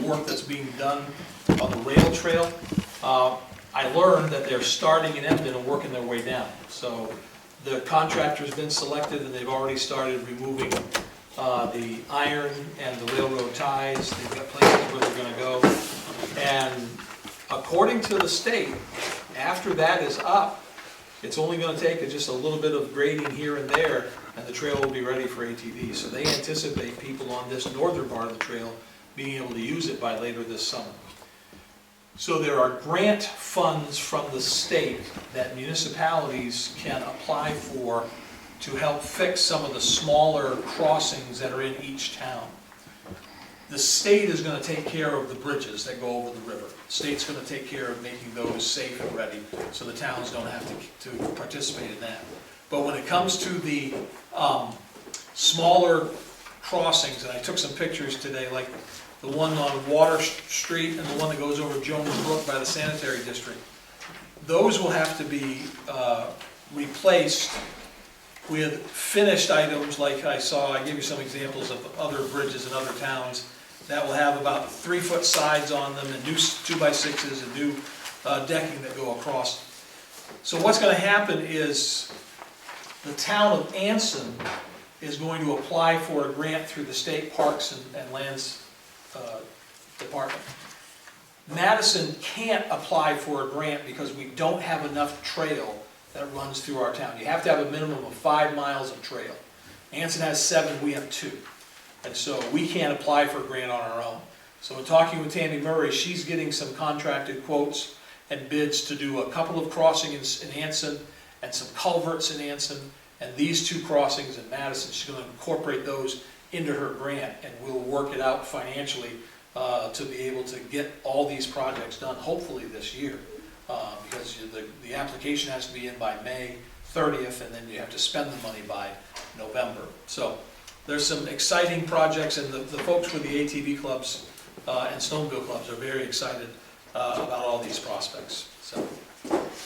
work that's being done on the rail trail. I learned that they're starting in Emden and working their way down. So the contractor's been selected and they've already started removing the iron and the railroad ties. They've got places where they're going to go. And according to the state, after that is up, it's only going to take just a little bit of grading here and there, and the trail will be ready for ATVs. So they anticipate people on this northern part of the trail being able to use it by later this summer. So there are grant funds from the state that municipalities can apply for to help fix some of the smaller crossings that are in each town. The state is going to take care of the bridges that go over the river. The state's going to take care of making those safe and ready so the towns don't have to participate in that. But when it comes to the smaller crossings, and I took some pictures today, like the one on Water Street and the one that goes over Jones Brook by the sanitary district, those will have to be replaced with finished items like I saw. I gave you some examples of other bridges in other towns that will have about 3-foot sides on them and new 2x6s and new decking that go across. So what's going to happen is the town of Anson is going to apply for a grant through the State Parks and Lands Department. Madison can't apply for a grant because we don't have enough trail that runs through our town. You have to have a minimum of 5 miles of trail. Anson has 7, we have 2. And so we can't apply for a grant on our own. So in talking with Tammy Murray, she's getting some contracted quotes and bids to do a couple of crossings in Anson and some culverts in Anson and these 2 crossings in Madison. She's going to incorporate those into her grant, and we'll work it out financially to be able to get all these projects done, hopefully this year. Because the application has to be in by May 30th, and then you have to spend the money by November. So there's some exciting projects, and the folks with the ATV clubs and snowmobile clubs are very excited about all these prospects. So,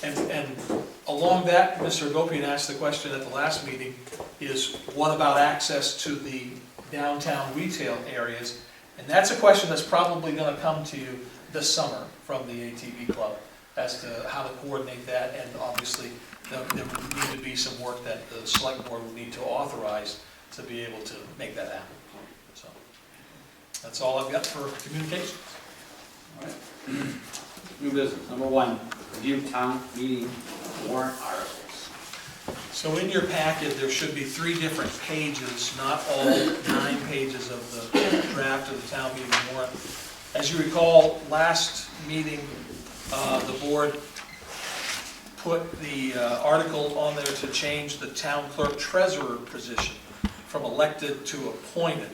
and along that, Mr. Agopian asked the question at the last meeting, is what about access to the downtown retail areas? And that's a question that's probably going to come to you this summer from the ATV club as to how to coordinate that, and obviously there would need to be some work that the select board would need to authorize to be able to make that happen. So that's all I've got for communications. All right. New business. Number 1, review town meeting warrant articles. So in your packet, there should be 3 different pages, not all 9 pages of the draft of the town meeting warrant. As you recall, last meeting, the board put the article on there to change the town clerk treasurer position from elected to appointed.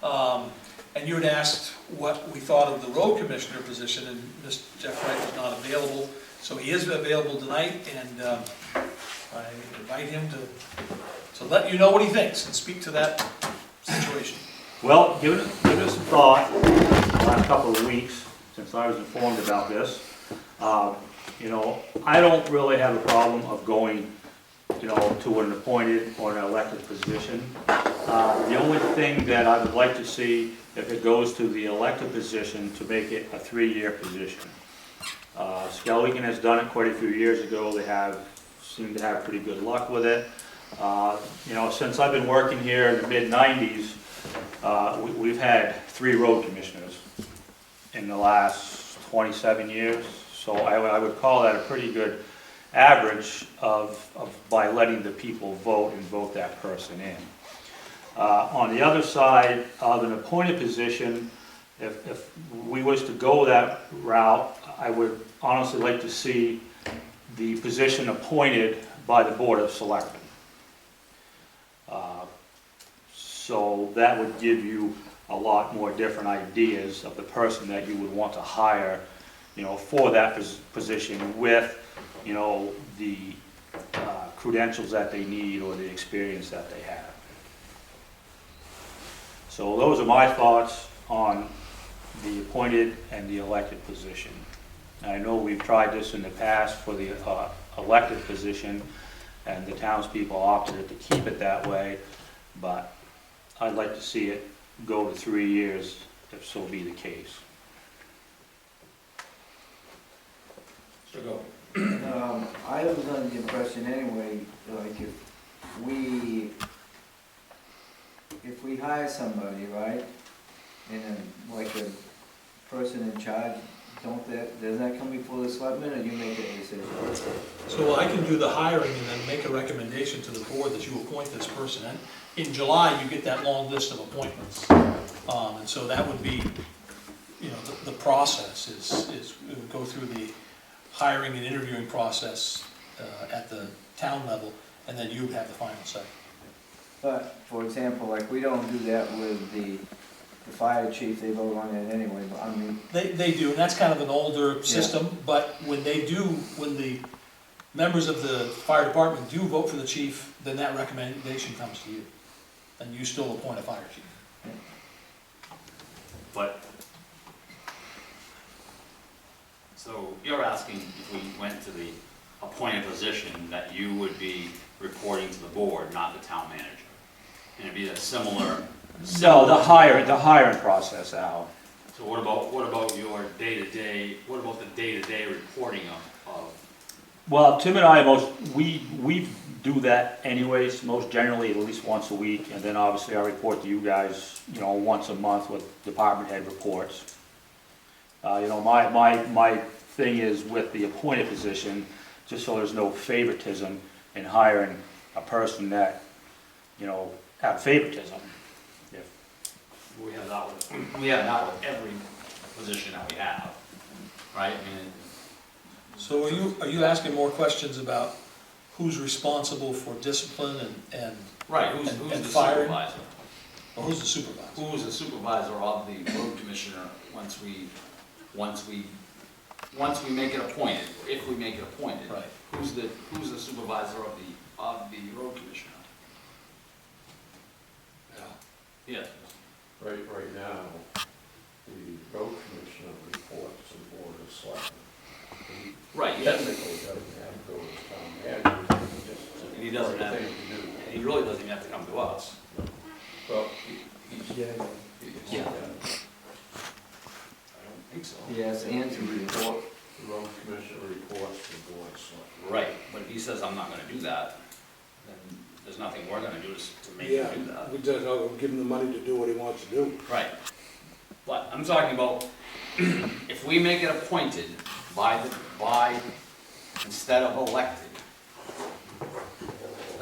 And you had asked what we thought of the road commissioner position, and Mr. Jeff Wright was not available. So he is available tonight, and I invite him to let you know what he thinks and speak to that situation. Well, give it some thought the last couple of weeks since I was informed about this. You know, I don't really have a problem of going, you know, to an appointed or an elected position. The only thing that I would like to see, if it goes to the elected position, to make it a 3-year position. Skelligan has done it quite a few years ago. They seem to have pretty good luck with it. You know, since I've been working here in the mid-90s, we've had 3 road commissioners in the last 27 years. So I would call that a pretty good average by letting the people vote and vote that person in. On the other side of an appointed position, if we was to go that route, I would honestly like to see the position appointed by the Board of Selectmen. So that would give you a lot more different ideas of the person that you would want to hire, you know, for that position with, you know, the credentials that they need or the experience that they have. So those are my thoughts on the appointed and the elected position. I know we've tried this in the past for the elected position, and the townspeople opted to keep it that way, but I'd like to see it go to 3 years, if so be the case. So go. I was under the impression anyway, like if we hire somebody, right? And then like a person in charge, does that come before the selectmen or you make that decision? So I can do the hiring and then make a recommendation to the board that you appoint this person. And in July, you get that long list of appointments. And so that would be, you know, the process is we would go through the hiring and interviewing process at the town level, and then you would have the final say. But, for example, like we don't do that with the fire chief, they vote on it anyway, but I mean, They do, and that's kind of an older system, but when the members of the fire department do vote for the chief, then that recommendation comes to you, and you still appoint a fire chief. But, so you're asking if we went to the appointed position that you would be reporting to the board, not the town manager? And it'd be a similar. No, the hiring process, Al. So what about your day-to-day, what about the day-to-day reporting of? Well, Tim and I we do that anyways, most generally at least once a week, and then obviously I report to you guys, you know, once a month with department head reports. You know, my thing is with the appointed position, just so there's no favoritism in hiring a person that, you know, have favoritism. We have that with every position that we have, right? I mean, So are you asking more questions about who's responsible for discipline and right, who's and the firing? supervisor? Or who's the supervisor? Who's the supervisor of the road commissioner once we make it appointed, if we make it appointed? Right. Who's the supervisor of the road commissioner? Yes. Right now, the road commissioner reports to the board of selectmen. Right, He yes. technically doesn't have to go to the town manager, And he doesn't have, thing to do. he really doesn't have to come to us. Well, he's. Yeah. Yeah. I don't think so. he has to answer the report. The road commissioner reports to the board of selectmen. Right, but if he says, I'm not gonna do that, then there's nothing we're gonna do to make him do that. We just give him the money to do what he wants to do. Right. But I'm talking about, if we make it appointed by instead of elected,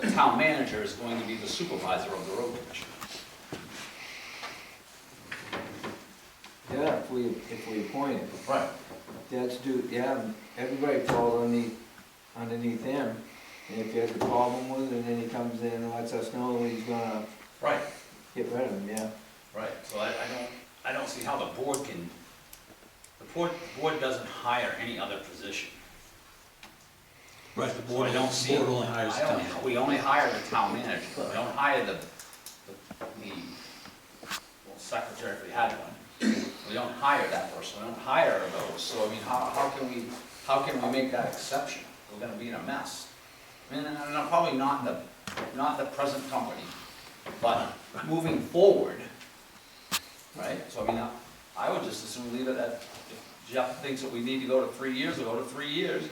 the town manager is going to be the supervisor of the road commission. Yeah, if we appoint him. Right. That's everybody falls underneath him. And if he has a problem with it, then he comes in and lets us know he's gonna Right. get rid of him, yeah. Right, so I don't see how the board can, the board doesn't hire any other position. Right, the So board I don't see, only hires the town. we only hire the town manager, we don't hire the secretary if we had one. We don't hire that person, we don't hire those, so I mean, how can we make that exception? We're gonna be in a mess. I mean, and probably not the present company, but moving forward, right? So I mean, I would just as soon leave it at, if Jeff thinks that we need to go to 3 years, we'll go to 3 years.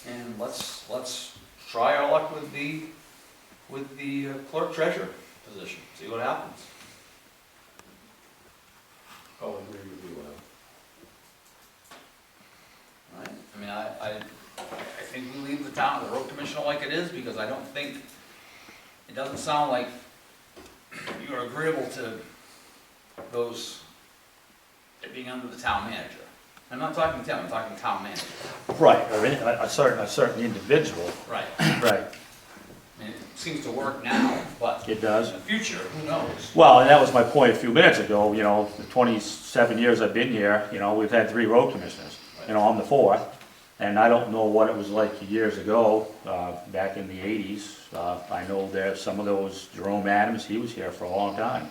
And let's try our luck with the clerk treasurer position, see what happens. I'll agree with you, Al. Right? I mean, I think we leave the road commissioner like it is, because I don't think, it doesn't sound like you're agreeable to it being under the town manager. I'm not talking Tim, I'm talking town manager. Right, or a certain individual. Right. Right, I mean, it seems to work now, but it does. in the future, who knows? Well, and that was my point a few minutes ago, you know, the 27 years I've been here, you know, we've had 3 road commissioners. You know, I'm the 4th, and I don't know what it was like years ago, back in the 80s. I know there some of those, Jerome Adams, he was here for a long time.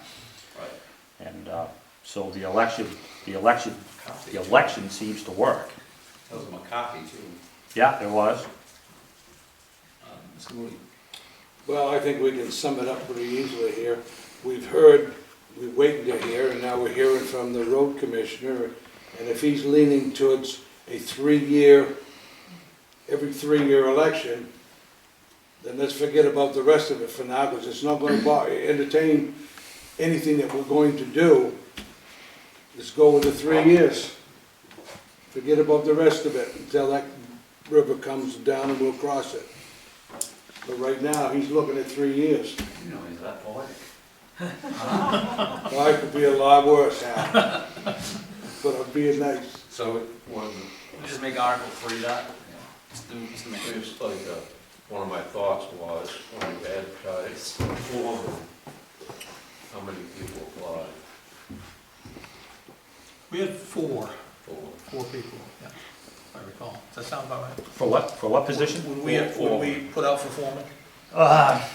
Right. And so the election seems to work. That was McCarthy too. Yeah, there was. Mr. Moody. Well, I think we can sum it up pretty easily here. We're waiting to hear, and now we're hearing from the road commissioner. And if he's leaning towards a 3-year every 3-year election, then let's forget about the rest of it for now, because it's not gonna entertain anything that we're going to do. Let's go with the 3 years. Forget about the rest of it until that river comes down and we'll cross it. But right now, he's looking at 3 years. You know, he's that poetic. Life could be a lot worse, Al. But I'm being nice. So, we'll just make Article 3 that? Just to make sure. Just like, one of my thoughts was, when you advertise the form, how many people applied We had four for? people, yeah, if I recall. Does that sound about right? For what position? When we put out for foreman? I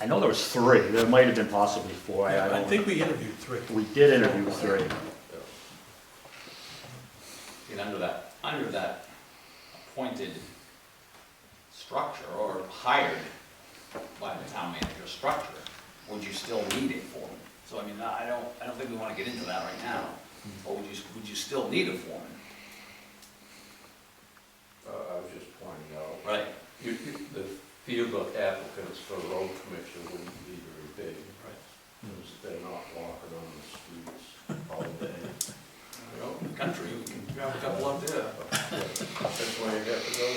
know there was 3, there might have been possibly 4, I I don't. think we interviewed 3. We did interview 3. And under that appointed structure or hired by the town manager structure, would you still need a foreman? So I mean, I don't think we wanna get into that right now, but would you still need a foreman? I was just pointing out, Right. the field of applicants for road commission wouldn't be very big. Right. Because they're not walking on the streets all day. Well, in the country, we can grab a couple up there. That's why you have to go.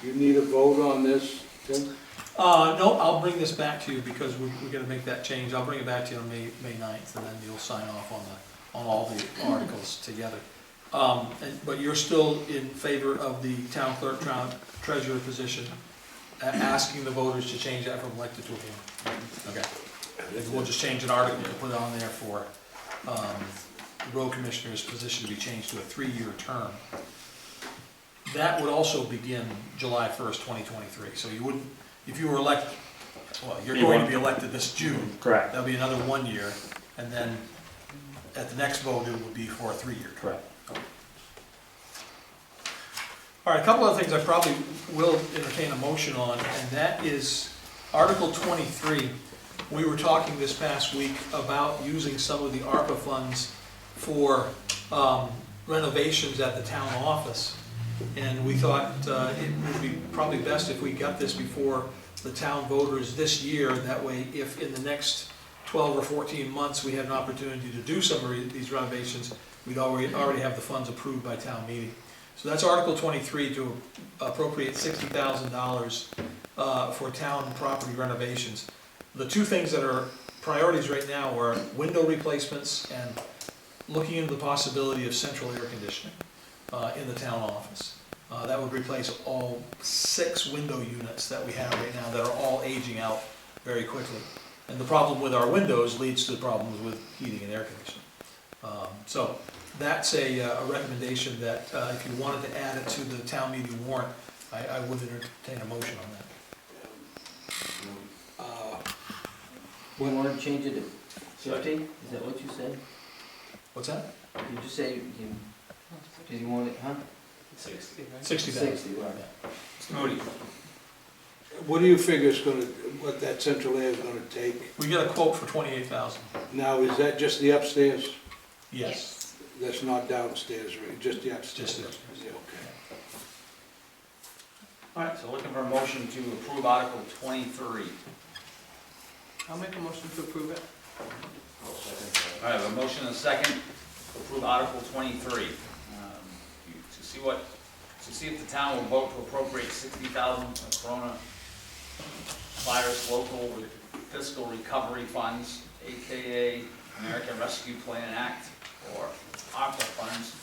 You need a vote on this, Tim? No, I'll bring this back to you because we're gonna make that change. I'll bring it back to you on May 9th, and then you'll sign off on all the articles together. But you're still in favor of the town clerk, treasurer position, asking the voters to change that from elected to appointed? Okay. And we'll just change an article to put on there for, the road commissioner's position to be changed to a 3-year term. That would also begin July 1st, 2023, so you wouldn't, if you were elected, well, you're going to be elected this June. Correct. That'll be another 1 year, and then at the next vote, it would be for a 3-year term. Correct. All right, a couple of things I probably will entertain a motion on, and that is Article 23. We were talking this past week about using some of the ARPA funds for renovations at the town office. And we thought it would be probably best if we got this before the town voters this year. That way, if in the next 12 or 14 months we had an opportunity to do some of these renovations, we'd already have the funds approved by town meeting. So that's Article 23 to appropriate $60,000 for town property renovations. The two things that are priorities right now are window replacements and looking into the possibility of central air conditioning in the town office. That would replace all 6 window units that we have right now that are all aging out very quickly. And the problem with our windows leads to problems with heating and air conditioning. So that's a recommendation that if you wanted to add it to the town meeting warrant, I would entertain a motion on that. You wanna change it to 50? Is that what you said? What's that? Did you say, did you want it, huh? 60, right? 60,000. 60, right. Moody. What do you figure is gonna, what that central air is gonna take? We got a quote for 28,000. Now, is that just the upstairs? Yes. That's not downstairs, right? Just the upstairs? Just the upstairs. Yeah, okay. All right, so looking for a motion to approve Article 23. I'll make a motion to approve it. All right, a motion and a second to approve Article 23. To see if the town will vote to appropriate $60,000 of coronavirus local fiscal recovery funds, AKA American Rescue Plan Act, or ARPA funds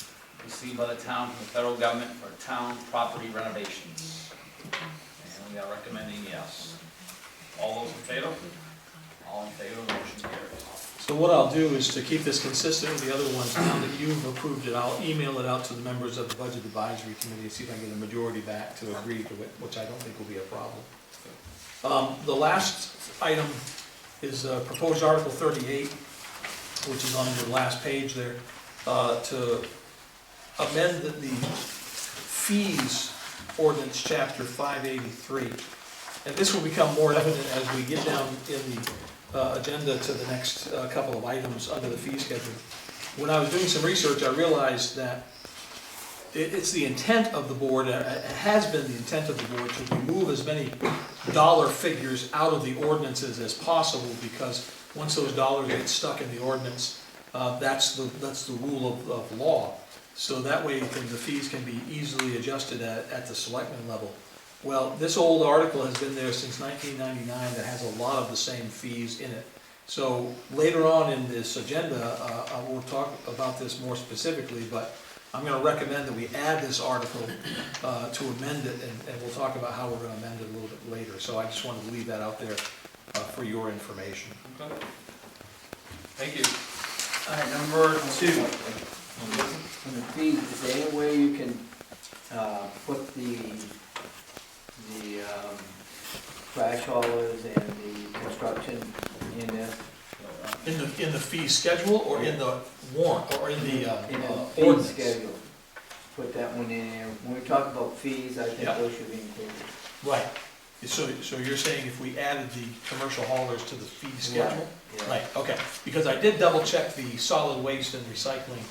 received by the town from the federal government for town property renovations. And we are recommending yes. All those in favor? All in favor, motion carries. So what I'll do is to keep this consistent with the other ones, now that you've approved it, I'll email it out to the members of the Budget Advisory Committee, see if I can get a majority back to agree to it, which I don't think will be a problem. The last item is proposed Article 38, which is on your last page there, to amend the fees ordinance chapter 583. And this will become more evident as we get down in the agenda to the next couple of items under the fee schedule. When I was doing some research, I realized that it's the intent of the board, it has been the intent of the board to remove as many dollar figures out of the ordinances as possible, because once those dollars get stuck in the ordinance, that's the rule of law. So that way the fees can be easily adjusted at the selectmen level. Well, this old article has been there since 1999 that has a lot of the same fees in it. So later on in this agenda, I will talk about this more specifically, but I'm going to recommend that we add this article to amend it, and we'll talk about how we're going to amend it a little bit later. So I just wanted to leave that out there for your information. Okay. Thank you. All right, number 2. On the fees, is there any way you can, put the trash haulers and the construction in there? In the fee schedule, or in the warrant, or in the In the fee ordinance? schedule, put that one in there. When we talk about fees, I think Yep. those should be included. Right. So you're saying if we added the commercial haulers to the fee schedule? Yeah. Right, okay. Because I did double check the solid waste and recycling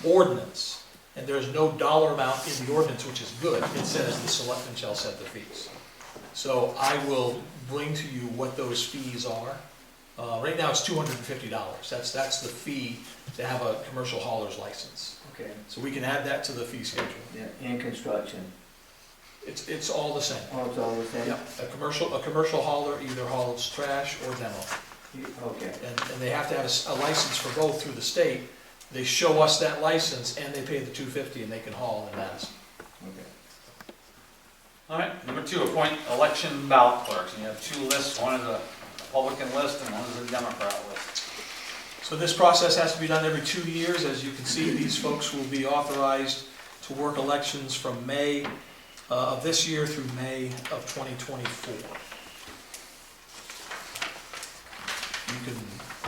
ordinance, and there's no dollar amount in the ordinance, which is good. It says the selectmen shall set the fees. So I will bring to you what those fees are. Right now, it's $250. That's the fee to have a commercial hauler's license. Okay, So we can add that to the fee schedule. yeah, and construction. It's all the same. Oh, it's all the same? Yep, a commercial hauler either hauls trash or demo. Okay, And they have to have a license for both through the state. They show us that license and they pay the $250 and they can haul in Madison. okay. All right, number 2, appoint election ballot clerks. And you have 2 lists, one is a Republican list and one is a Democrat list. So this process has to be done every 2 years. As you can see, these folks will be authorized to work elections from May of this year through May of 2024. You can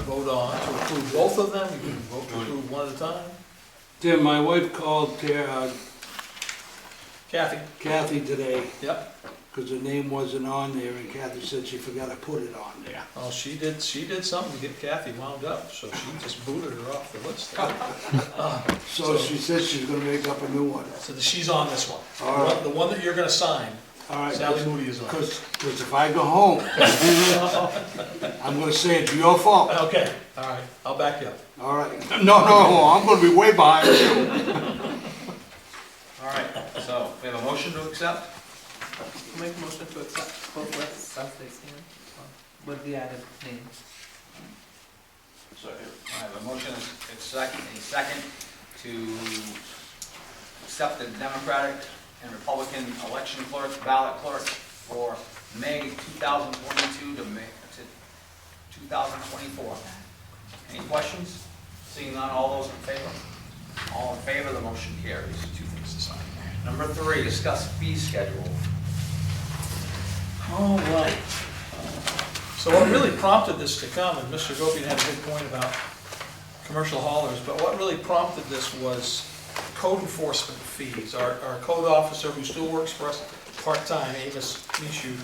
vote on to approve both of them, you can vote to approve one at a time. Tim, my wife called Kathy? Kathy today, Yep. because her name wasn't on there, and Kathy said she forgot to put it on there. Oh, she did something to get Kathy wound up, so she just booted her off the list. So she said she's gonna make up a new one. So she's on this one. All right. The one that you're gonna sign, All right, Sally Moody is on. because if I go home, I'm gonna say it's your fault. Okay, all right, I'll back you up. All right, no, I'm gonna be way behind you. All right, so we have a motion to accept. I'll make a motion to accept both lists as they stand, with the added names. Second. I have a motion, a second to accept the Democratic and Republican election clerks, ballot clerks for May 2022 to May 2024. Any questions? Seeing none, all those in favor? All in favor, the motion carries. 2 things to sign. Number 3, discuss fee schedule. All right. So what really prompted this to come, and Mr. Gopian had a good point about commercial haulers, but what really prompted this was code enforcement fees. Our code officer, who still works for us part-time, Amos Mishu,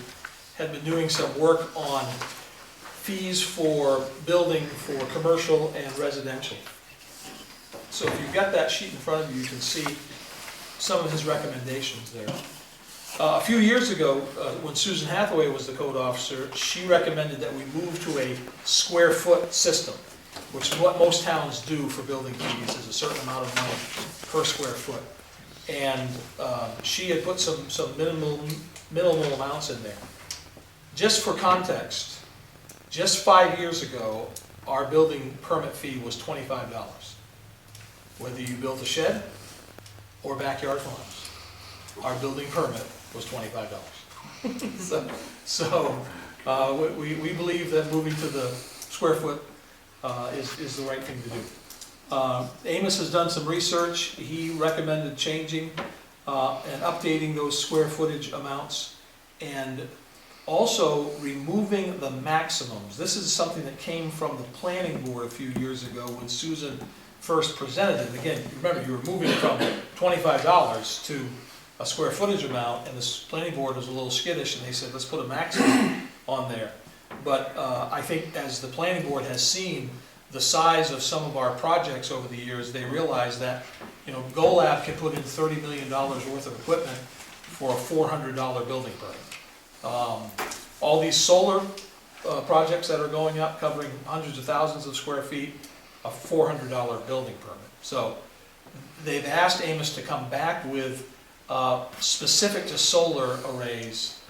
had been doing some work on fees for building for commercial and residential. So if you've got that sheet in front of you, you can see some of his recommendations there. A few years ago, when Susan Hathaway was the code officer, she recommended that we move to a square foot system, which is what most towns do for building fees, is a certain amount of money per square foot. And she had put some minimal amounts in there. Just for context, just 5 years ago, our building permit fee was $25. Whether you built a shed or backyard farms, our building permit was $25. So we believe that moving to the square foot is the right thing to do. Amos has done some research. He recommended changing and updating those square footage amounts, and also removing the maximums. This is something that came from the planning board a few years ago when Susan first presented it. Again, remember, you were moving from $25 to a square footage amount, and the planning board was a little skittish, and they said, let's put a maximum on there. But I think as the planning board has seen, the size of some of our projects over the years, they realized that, GoLab can put in $30 million worth of equipment for a $400 building permit. All these solar projects that are going up, covering hundreds of thousands of square feet, a $400 building permit. So they've asked Amos to come back with specific to solar arrays,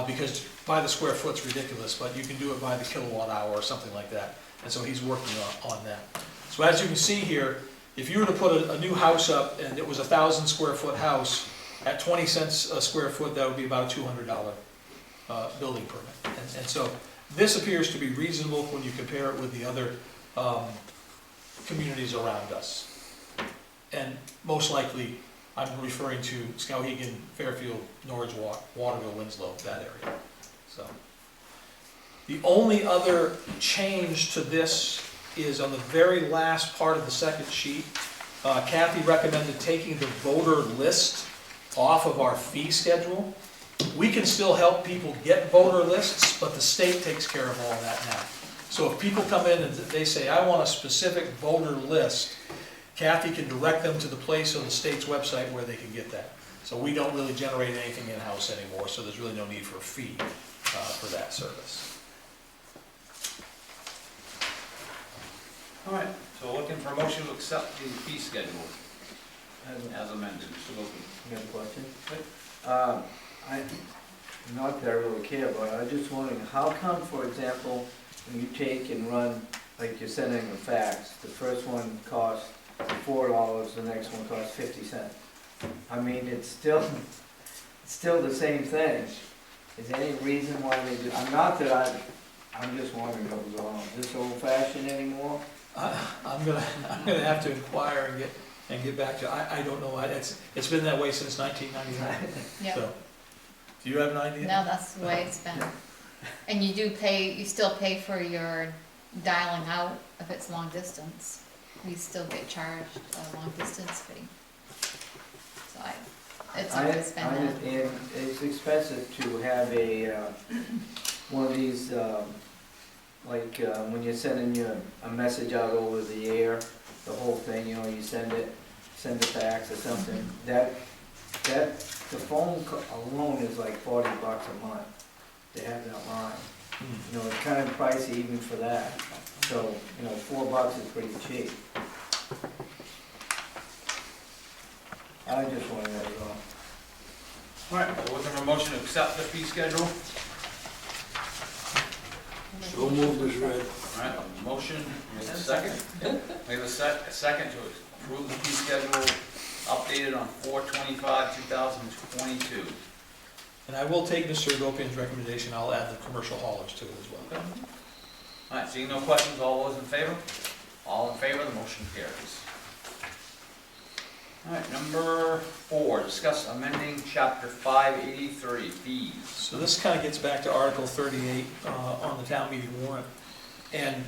because by the square foot's ridiculous, but you can do it by the kilowatt hour or something like that. And so he's working on that. So as you can see here, if you were to put a new house up and it was a 1,000 square foot house, at 20 cents a square foot, that would be about a $200 building permit. And so this appears to be reasonable when you compare it with the other communities around us. And most likely, I'm referring to Skowhegan, Fairfield, Norwich, Waterville, Winslow, that area. So, the only other change to this is on the very last part of the second sheet. Kathy recommended taking the voter list off of our fee schedule. We can still help people get voter lists, but the state takes care of all that now. So if people come in and they say, I want a specific voter list, Kathy can direct them to the place on the state's website where they can get that. So we don't really generate anything in-house anymore, so there's really no need for a fee for that service. All right, so looking for a motion to accept the fee schedule as amended. Mr. Wilkie. You got a question? Not that I really care, but I was just wondering, how come, for example, when you take and run, like you're sending a fax, the first one costs $4, the next one costs 50 cents? I mean, it's still the same thing. Is there any reason why they do? I'm just wondering what was going on. Is this old fashioned anymore? I'm gonna have to inquire and get back to you. I don't know. It's been that way since 1999. Yep. So, do you have an idea? No, that's the way it's been. And you still pay for your dialing out if it's long distance. We still get charged a long distance fee. So it's always been that. And it's expensive to have one of these, when you're sending a message out over the air, the whole thing, you send a fax or something, the phone alone is like $40 a month to have that line. It's kind of pricey even for that. So, $4 is pretty cheap. I just wanted that as well. All right, so looking for a motion to accept the fee schedule. So moved as read. All right, a motion, we have a second. We have a second to approve the fee schedule updated on 4/25/2022. And I will take Mr. Agopian's recommendation. I'll add the commercial haulage to it as well. All right, seeing no questions, all those in favor? All in favor, the motion carries. All right, number 4, discuss amending chapter 583, fees. So this kind of gets back to Article 38 on the town meeting warrant. And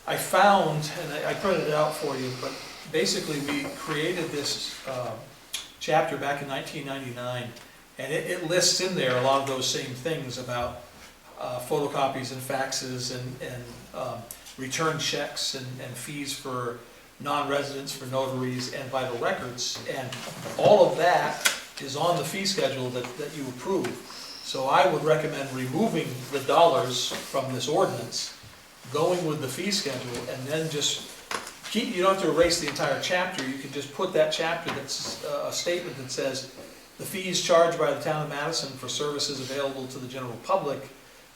I found, and I printed it out for you, but basically we created this chapter back in 1999, and it lists in there a lot of those same things about photocopies and faxes and return checks and fees for non-residents, for notaries, and vital records. And all of that is on the fee schedule that you approve. So I would recommend removing the dollars from this ordinance, going with the fee schedule, and then just you don't have to erase the entire chapter. You can just put that chapter that's a statement that says the fees charged by the town of Madison for services available to the general public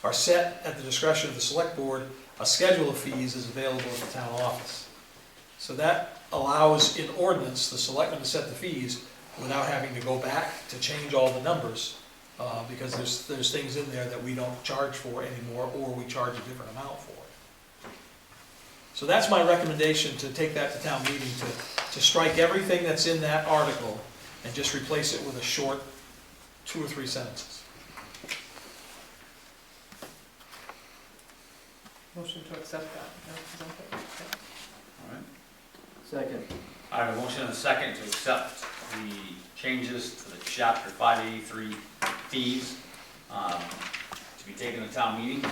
are set at the discretion of the select board. A schedule of fees is available at the town office. So that allows, in ordinance, the selectmen to set the fees without having to go back to change all the numbers, because there's things in there that we don't charge for anymore, or we charge a different amount for it. So that's my recommendation, to take that to town meeting, to strike everything that's in that article and just replace it with a short 2 or 3 sentences. Motion to accept that. All right. Second. I have a motion and a second to accept the changes to the chapter 583 fees to be taken to town meeting.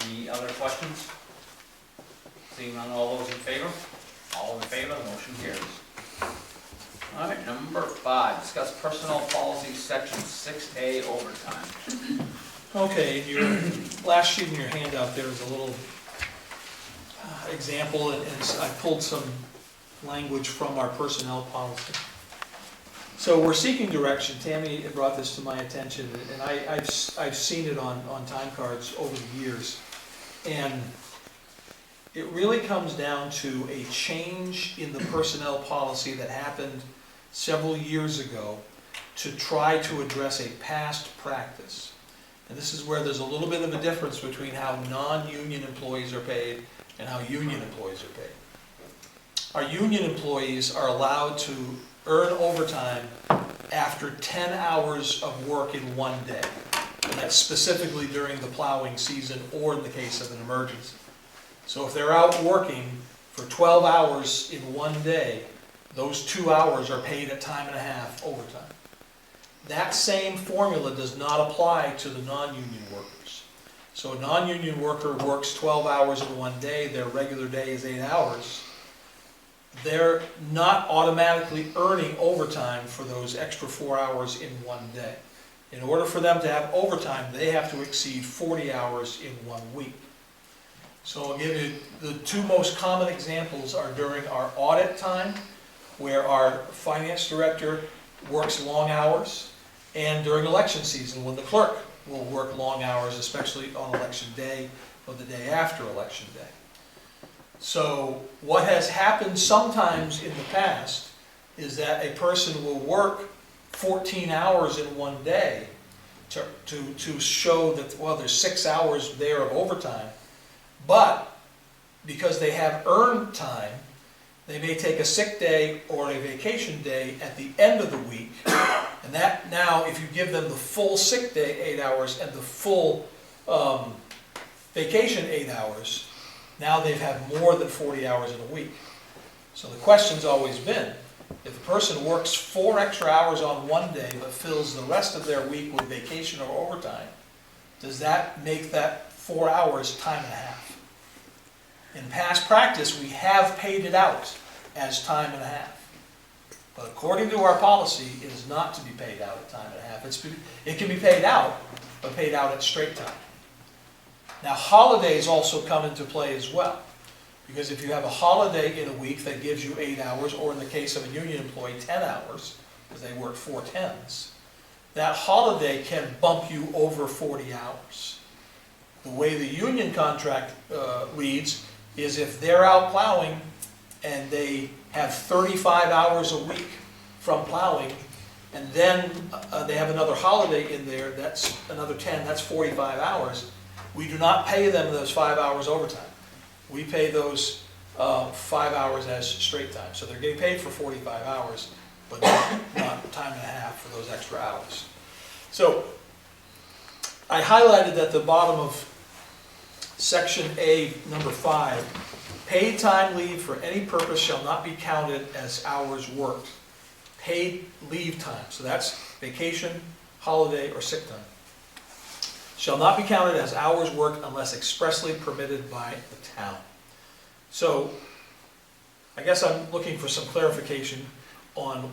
Any other questions? Seeing none, all those in favor? All in favor, the motion carries. All right, number 5, discuss personnel policy section 6A overtime. Okay, in your last sheet in your handout, there is a little example, and I pulled some language from our personnel policy. So we're seeking direction. Tammy had brought this to my attention, and I've seen it on time cards over the years. And it really comes down to a change in the personnel policy that happened several years ago to try to address a past practice. And this is where there's a little bit of a difference between how non-union employees are paid and how union employees are paid. Our union employees are allowed to earn overtime after 10 hours of work in one day. And that's specifically during the plowing season or in the case of an emergency. So if they're out working for 12 hours in one day, those 2 hours are paid at time and a half overtime. That same formula does not apply to the non-union workers. So a non-union worker works 12 hours in one day, their regular day is 8 hours. They're not automatically earning overtime for those extra 4 hours in one day. In order for them to have overtime, they have to exceed 40 hours in 1 week. So I'll give you the 2 most common examples are during our audit time, where our finance director works long hours, and during election season, when the clerk will work long hours, especially on election day or the day after election day. So what has happened sometimes in the past is that a person will work 14 hours in one day to show that, well, there's 6 hours there of overtime, but because they have earned time, they may take a sick day or a vacation day at the end of the week, and that now, if you give them the full sick day, 8 hours, and the full vacation, 8 hours, now they've had more than 40 hours in a week. So the question's always been, if a person works 4 extra hours on one day but fills the rest of their week with vacation or overtime, does that make that 4 hours time and a half? In past practice, we have paid it out as time and a half. But according to our policy, it is not to be paid out at time and a half. It can be paid out, but paid out at straight time. Now, holidays also come into play as well. Because if you have a holiday in a week that gives you 8 hours, or in the case of a union employee, 10 hours, because they work 4 10s, that holiday can bump you over 40 hours. The way the union contract reads is if they're out plowing and they have 35 hours a week from plowing, and then they have another holiday in there, that's another 10, that's 45 hours, we do not pay them those 5 hours overtime. We pay those 5 hours as straight time. So they're getting paid for 45 hours, but not time and a half for those extra hours. So I highlighted at the bottom of Section A, number 5, paid time leave for any purpose shall not be counted as hours worked. Paid leave time, so that's vacation, holiday, or sick time, shall not be counted as hours worked unless expressly permitted by the town. So I guess I'm looking for some clarification on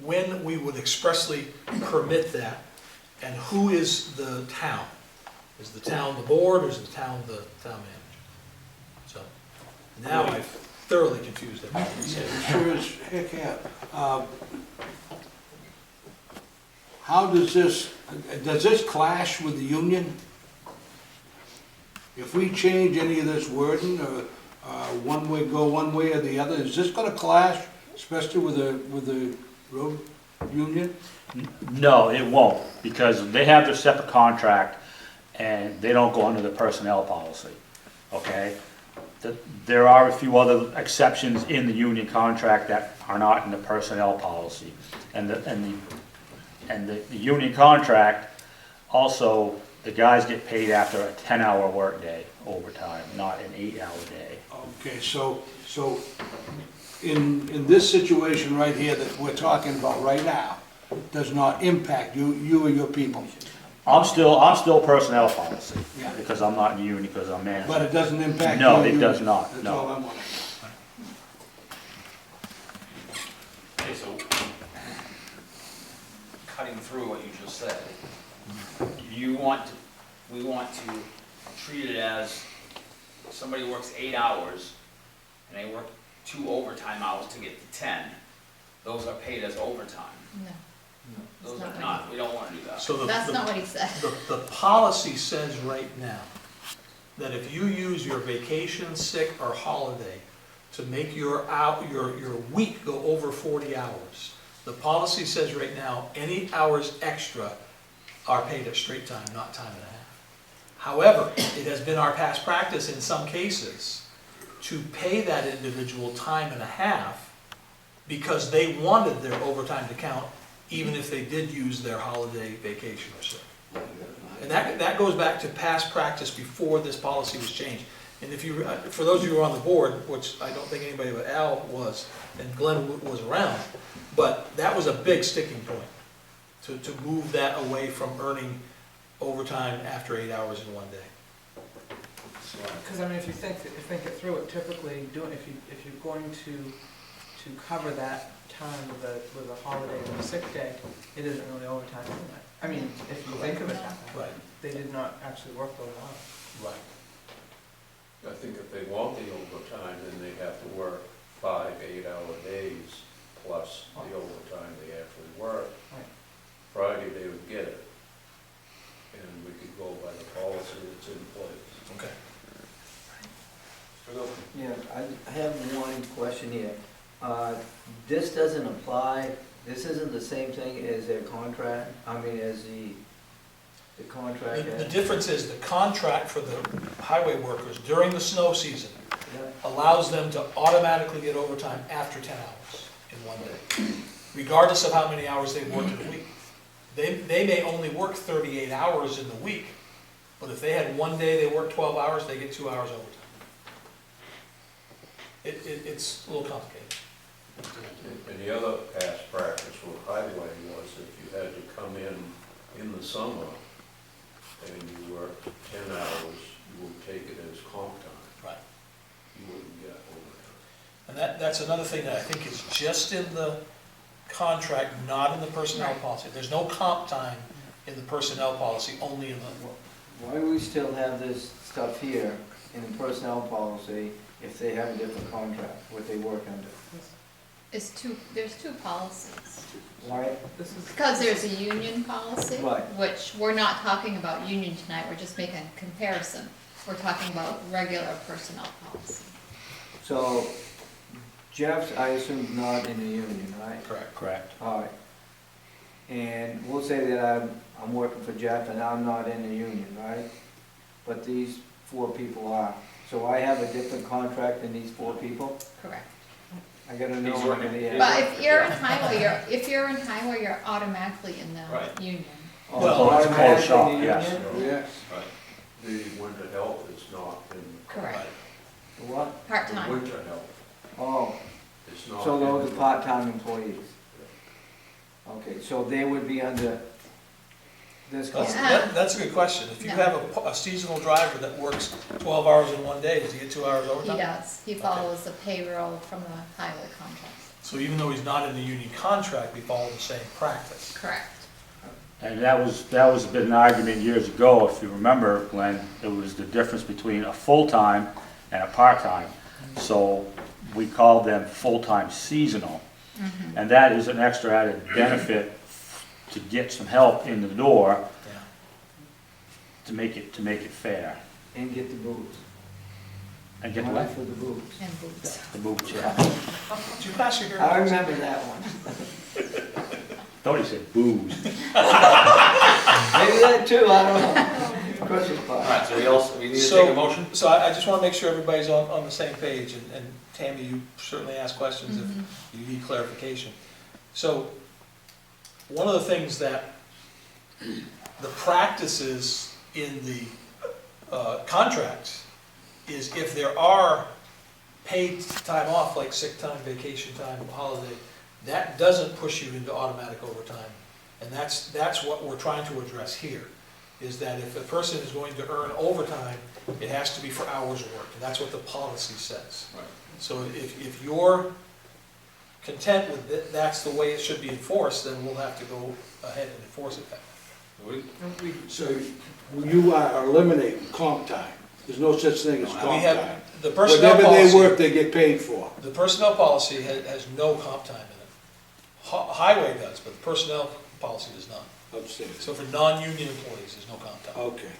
when we would expressly permit that, and who is the town? Is the town the board, or is the town manager? So now I've thoroughly confused everything. Sure as heck yeah. How does this clash with the union? If we change any of this wording, or one way go one way or the other, is this gonna clash, especially with the road union? No, it won't, because they have their separate contract and they don't go under the personnel policy, okay? There are a few other exceptions in the union contract that are not in the personnel policy. And the union contract, also, the guys get paid after a 10-hour workday overtime, not an 8-hour day. Okay, so in this situation right here that we're talking about right now, does not impact you or your people? I'm still personnel policy, Yeah. because I'm not in the union, because I'm manager. But it doesn't impact. No, your it does union. not, That's no. all I'm wondering. Okay, so, cutting through what you just said, we want to treat it as somebody works 8 hours, and they work 2 overtime hours to get to 10, those are paid as overtime. No, Those not are what not, we don't wanna do that. So that's not what he said. the policy says right now that if you use your vacation, sick, or holiday to make your week go over 40 hours, the policy says right now, any hours extra are paid at straight time, not time and a half. However, it has been our past practice in some cases to pay that individual time and a half because they wanted their overtime to count, even if they did use their holiday, vacation, or sick. And that goes back to past practice before this policy was changed. And if you, for those of you who are on the board, which I don't think anybody but Al was, and Glenn was around, but that was a big sticking point, to move that away from earning overtime after 8 hours in one day. Because I mean, if you think it through, it typically if you're going to cover that time with a holiday or a sick day, it isn't really overtime anyway. I mean, if you think of it that way, Right. they did not actually work those hours. Right. I think if they want the overtime, then they have to work 5 8-hour days plus the overtime they actually work. Right. Friday, they would get it. And we could go by the policy that's in place. Okay. Yeah, I have one question here. This doesn't apply, this isn't the same thing as their contract, I mean, as the contract. The difference is the contract for the highway workers during the snow season Yeah. allows them to automatically get overtime after 10 hours in one day, regardless of how many hours they've worked in a week. They may only work 38 hours in the week, but if they had one day they work 12 hours, they get 2 hours overtime. It's a little complicated. And the other past practice with highway was if you had to come in the summer and you worked 10 hours, you would take it as comp time. Right. You wouldn't get overtime. And that's another thing that I think is just in the contract, not in the personnel policy. There's no comp time in the personnel policy, only in the, Why do we still have this stuff here in the personnel policy if they have a different contract, what they work under? There's two policies. Why? This is. Because there's a union policy, Right. which we're not talking about union tonight, we're just making a comparison. We're talking about regular personnel policy. So Jeff's, I assume, not in the union, right? correct. Correct. All right. And we'll say that I'm working for Jeff and I'm not in the union, right? But these 4 people are. So I have a different contract than these 4 people? Correct. I gotta know He's what working- it is. But if you're in highway, you're automatically in the Right. union. Oh, Well, it's a closed shop, automatically yes. union? Yes. The winter help is not in. Correct. The what? The Part-time. winter help Oh, is not. so those in- are part-time employees? Okay, so they would be under this That's, contract? that's a good question. If you No. have a seasonal driver that works 12 hours in one day, does he get 2 hours He overtime? does, he follows the payroll from the highway contract. So even though he's not in the union contract, we follow the same practice. Correct. And that was a bit an argument years ago, if you remember, Glenn, it was the difference between a full-time and a part-time. So we called them full-time seasonal. And that is an extra added benefit to get some help in the door Yeah. to make it fair. And get the boots. And get Money what? for the boots. And boots. The boots, yeah. Did you pass your hearing? I remember that one. Thought he said booze. Maybe that too, I don't know. Question All part. right, so we need to So- take a motion? So I just want to make sure everybody's on the same page, and Tammy, you certainly ask questions Mhm. if you need clarification. So, one of the things that the practices in the contracts is if there are paid time off, like sick time, vacation time, holiday, that doesn't push you into automatic overtime. And that's what we're trying to address here. is that if a person is going to earn overtime, it has to be for hours worked, and that's what the policy says. Right. So if you're content with it, that's the way it should be enforced, then we'll have to go ahead and enforce it that way. So you are eliminating comp time. There's no such thing as We comp have, time. the personnel Whatever they policy, work, they get paid for. the personnel policy has no comp time in it. Highway does, but the personnel policy does not. Upstairs. So for non-union employees, there's no comp time. Okay.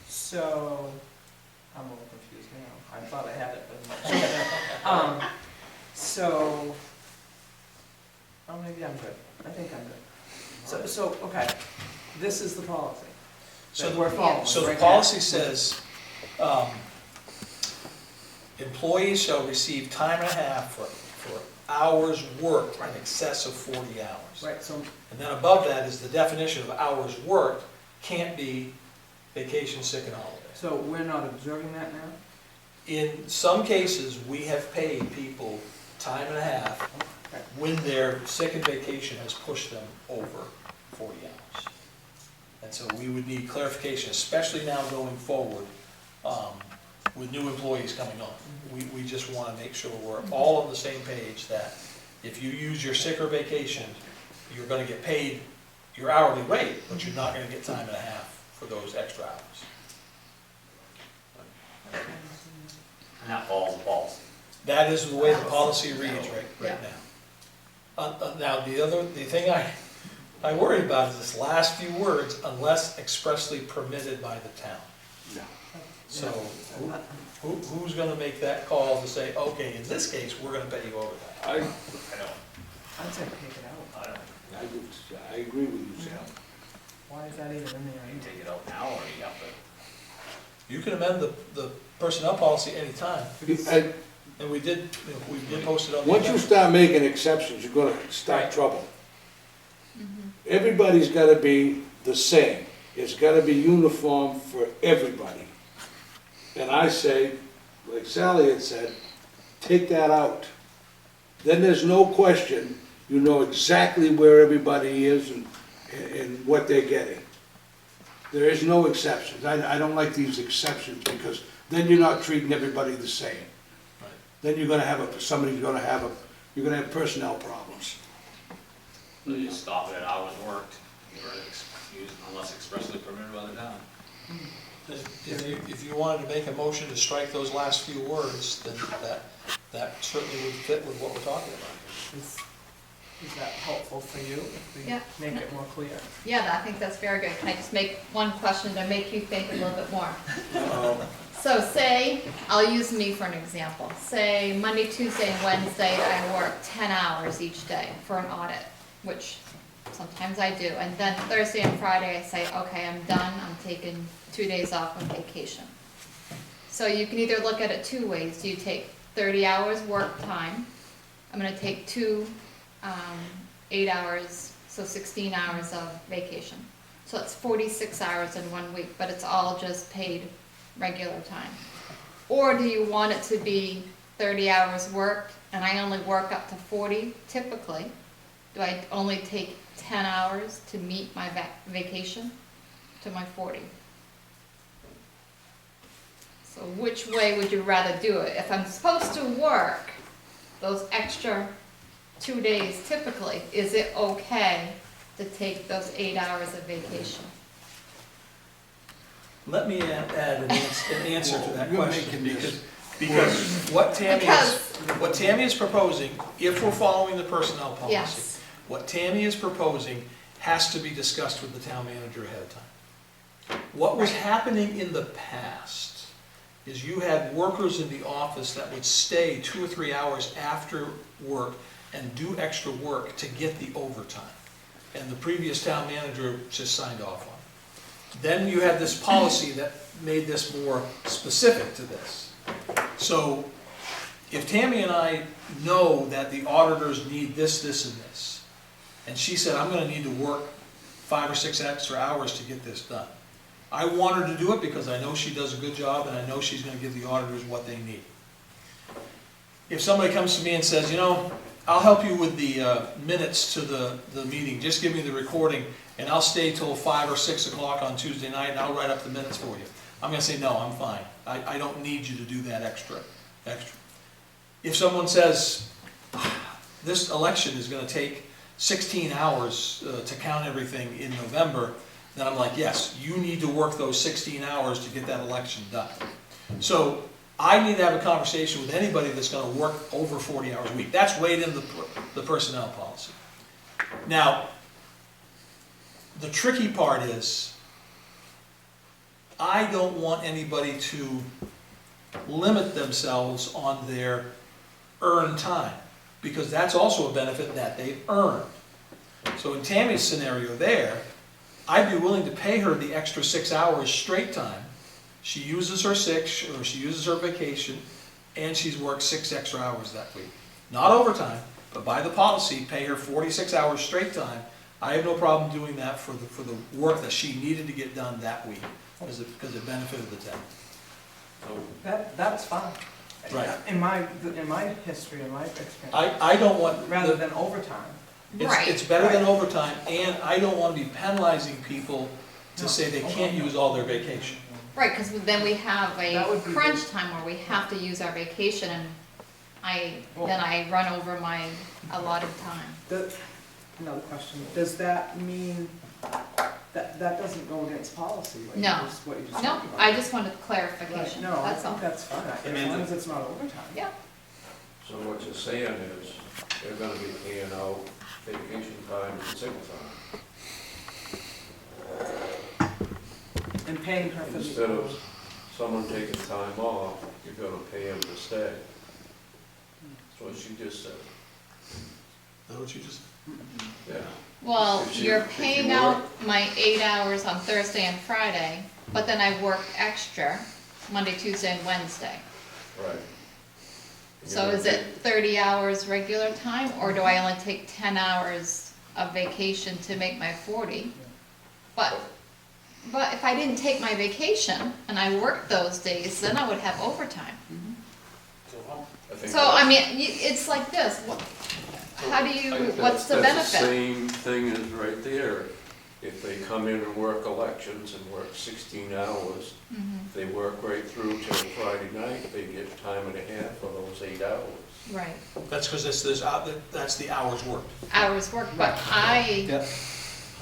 So, I'm a little confused now, I thought I had it, but, so, oh, maybe I'm good, I think I'm good. So, okay, this is the policy So that we're following So the right now. policy says, employees shall receive time and a half for hours worked in excess of 40 hours. Right, so, And then above that is the definition of hours worked, can't be vacation, sick, and holiday. so we're not observing that now? In some cases, we have paid people time and a half Okay. when their sick and vacation has pushed them over 40 hours. And so we would need clarification, especially now going forward, with new employees coming on. We just want to make sure we're all on the same page, that if you use your sick or vacation, you're going to get paid your hourly rate, but you're not going to get time and a half for those extra hours. And that follows the policy. That is the way the policy reads right Yeah. now. Now, the thing I worry about is this last few words, unless expressly permitted by the town. No. So who's gonna make that call to say, okay, in this case, we're gonna pay you overtime? I I'd say take it out. I agree with you, Sal. Why is that even in there? You can take it out now, or you have to. You can amend the personnel policy anytime, And and we did post it on the. once you agenda. start making exceptions, you're gonna start Right. trouble. Everybody's gotta be the same. It's gotta be uniform for everybody. And I say, like Sally had said, take that out. Then there's no question, you know exactly where everybody is and what they're getting. There is no exceptions. I don't like these exceptions, because then you're not treating everybody the same. Right. Then you're gonna have you're gonna have personnel problems. So you just stop it at hours worked, or unless expressly permitted by the town. If you wanted to make a motion to strike those last few words, then that certainly would fit with what we're talking about. Is that helpful for you, if we Yeah. make it more clear? Yeah, I think that's very good. Can I just make one question to make you think a little bit more? So say, I'll use me for an example. Say Monday, Tuesday, and Wednesday, I work 10 hours each day for an audit, which sometimes I do. And then Thursday and Friday, I say, okay, I'm done, I'm taking 2 days off on vacation. So you can either look at it two ways. You take 30 hours work time. I'm gonna take 8 hours, so 16 hours of vacation. So it's 46 hours in 1 week, but it's all just paid regular time. Or do you want it to be 30 hours worked, and I only work up to 40 typically? Do I only take 10 hours to meet my vacation to my 40? So which way would you rather do it? If I'm supposed to work those extra 2 days typically, is it okay to take those 8 hours of vacation? Let me add an answer to that You're question, making this because what Tammy is proposing, if we're following the personnel policy, Yes. what Tammy is proposing has to be discussed with the town manager ahead of time. What was happening in the past is you had workers in the office that would stay 2 or 3 hours after work and do extra work to get the overtime. And the previous town manager just signed off on it. Then you had this policy that made this more specific to this. So if Tammy and I know that the auditors need this, this, and this, and she said, I'm gonna need to work 5 or 6 extra hours to get this done, I want her to do it because I know she does a good job and I know she's gonna give the auditors what they need. If somebody comes to me and says, you know, I'll help you with the minutes to the meeting, just give me the recording, and I'll stay till 5 or 6 o'clock on Tuesday night, and I'll write up the minutes for you. I'm gonna say, no, I'm fine. I don't need you to do that extra. If someone says, this election is gonna take 16 hours to count everything in November, then I'm like, yes, you need to work those 16 hours to get that election done. So I need to have a conversation with anybody that's gonna work over 40 hours a week. That's weighed into the personnel policy. Now, the tricky part is, I don't want anybody to limit themselves on their earned time, because that's also a benefit that they've earned. So in Tammy's scenario there, I'd be willing to pay her the extra 6 hours straight time. She uses her sick, or she uses her vacation, and she's worked 6 extra hours that week. Not overtime, but by the policy, pay her 46 hours straight time. I have no problem doing that for the work that she needed to get done that week, because it benefited the town. That's fine. Right. In my history, in my experience, I don't want. rather than overtime. Right. It's better than overtime, and I don't want to be penalizing people to say they can't use all their vacation. Right, because then we have That a would be crunch time where we have to use our vacation, and then I run over my allotted time. Another question, does that mean that doesn't go against policy? What you No. what you just No, talked about? I just wanted Right, clarification, no, I that's all. think that's fine, as long as it's not overtime. Yeah, So what you're saying is, they're gonna be paying out vacation time and sick time. And paying her for the. Instead of someone taking time off, you're gonna pay them to stay. That's what she just said. Is that what you just? Yeah. well, If you- you're if you paying out my 8 hours on Thursday and Friday, but then I work extra Monday, Tuesday, and Wednesday. Right. And So you're is gonna it 30 hours regular time, or do I only take 10 hours of vacation to make my 40? But if I didn't take my vacation and I worked those days, then I would have overtime. I think So, I mean, it's like this, how do you, what's the That's the benefit? same thing as right there. If they come in and work elections and work 16 hours, Mhm. they work right through till Friday night, they get time and a half for those 8 hours. Right, That's because that's the hours worked. hours worked, but Yep.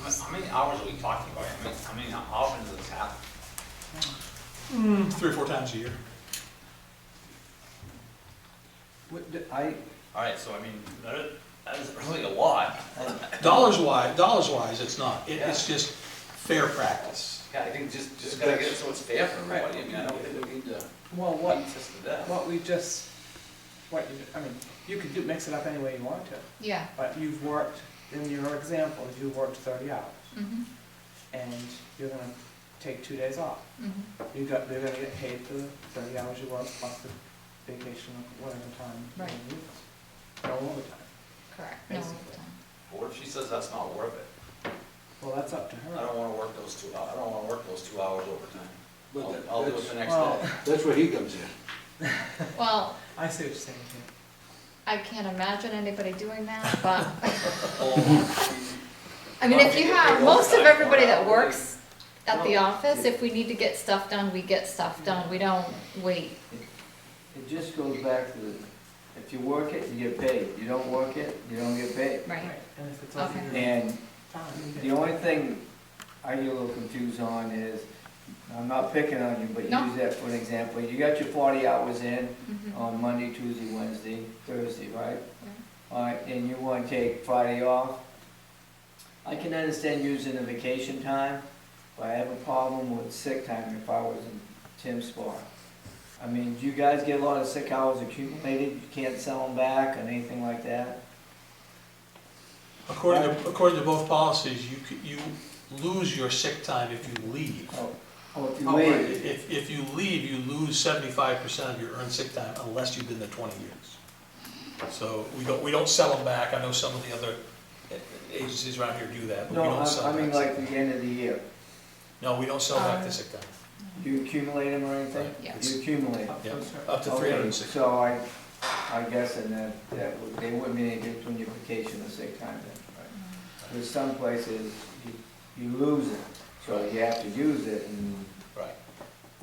How many hours are we talking about? How many often does this happen? 3 or 4 times a year. Alright, so I mean, that is really a lot. Dollars wise, it's not. It's just fair practice. Yeah, I think just gotta get it so it's fair for everybody. I mean, I don't think we need to Well, beat this to death. I mean, you could mix it up any way you want to, yeah, but you've worked, in your example, you worked 30 hours, mhm, and you're gonna take 2 days off. mhm, They're gonna get paid for the 30 hours you worked, plus the vacation or whatever time you Right. use. No overtime. correct, no Basically. overtime. What if she says that's not worth it? Well, that's up to I her. don't wanna work those 2 hours, I don't wanna work those 2 hours overtime. But I'll do it the next Well- day. that's where he comes in. Well, I see what you're saying, too. I can't imagine anybody doing that, but, Oh, I mean, if you have, most of everybody that works at the office, if we need to get stuff done, we get stuff done, we don't wait. It just goes back to if you work it, you get paid. You don't work it, you don't get paid. Right, And if it's over Okay. your And time, you the get- only thing I get a little confused on is, I'm not picking on you, but No. use that for an example. You got your 40 hours in mhm, on Monday, Tuesday, Wednesday, Thursday, right? Yeah. All right, and you want to take Friday off. I can understand using the vacation time, but I have a problem with sick time if I was in Tim's spot. I mean, do you guys get a lot of sick hours accumulated? You can't sell them back or anything like that? According to both policies, you lose your sick time if you leave. Oh, if you Oh, right. leave, If you leave, you lose 75% of your earned sick time unless you've been there 20 years. So we don't sell them back. I know some of the other agencies around here do that, but we no, don't sell I mean back like sick the end of the year. time. No, we don't sell back the sick time. Do you accumulate them or anything? Yeah. You accumulate. Up Yeah, to a certain- up to Okay, 360. so I guess in they wouldn't be any difference between your vacation and sick time then. There's some places, you lose it, so you have to use it, and Right.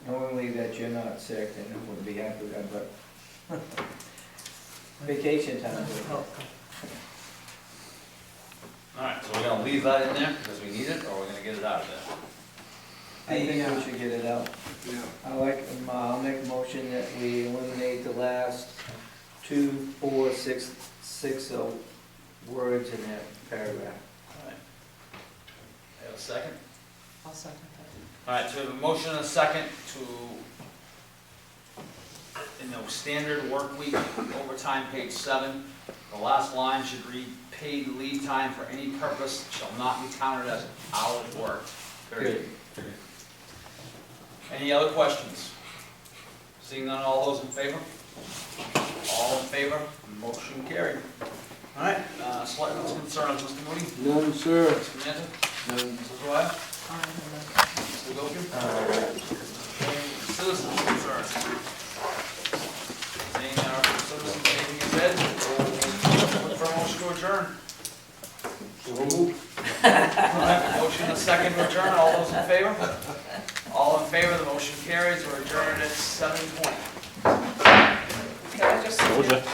knowingly that you're not sick, then I wouldn't be happy with that, but vacation time. Mental health. Alright, so we're gonna leave that in there because we need it, or we're gonna get it out of there? I think we should get it out. Yeah. I'll make a motion that we eliminate the last 2, 4, 6, 6 words in that paragraph. Alright. Have a second? I'll second that. Alright, so we have a motion and a second to, standard work week, overtime, page 7. The last line should read, paid leave time for any purpose shall not be counted as hours worked. Period. Any other questions? Seeing none, all those in favor? All in favor, motion carried. Alright, selectmen's concerns, Mr. Moody? None, sir. Mr. Manton? Mrs. Dwyer? Mr. Wilkie? Citizens concerns. Seeing our citizens shaking his head, we'll look for a motion to adjourn. Alright, motion and a second to adjourn, all those in favor? All in favor, the motion carries, we're adjourned at 7:20. Can I just? Told ya.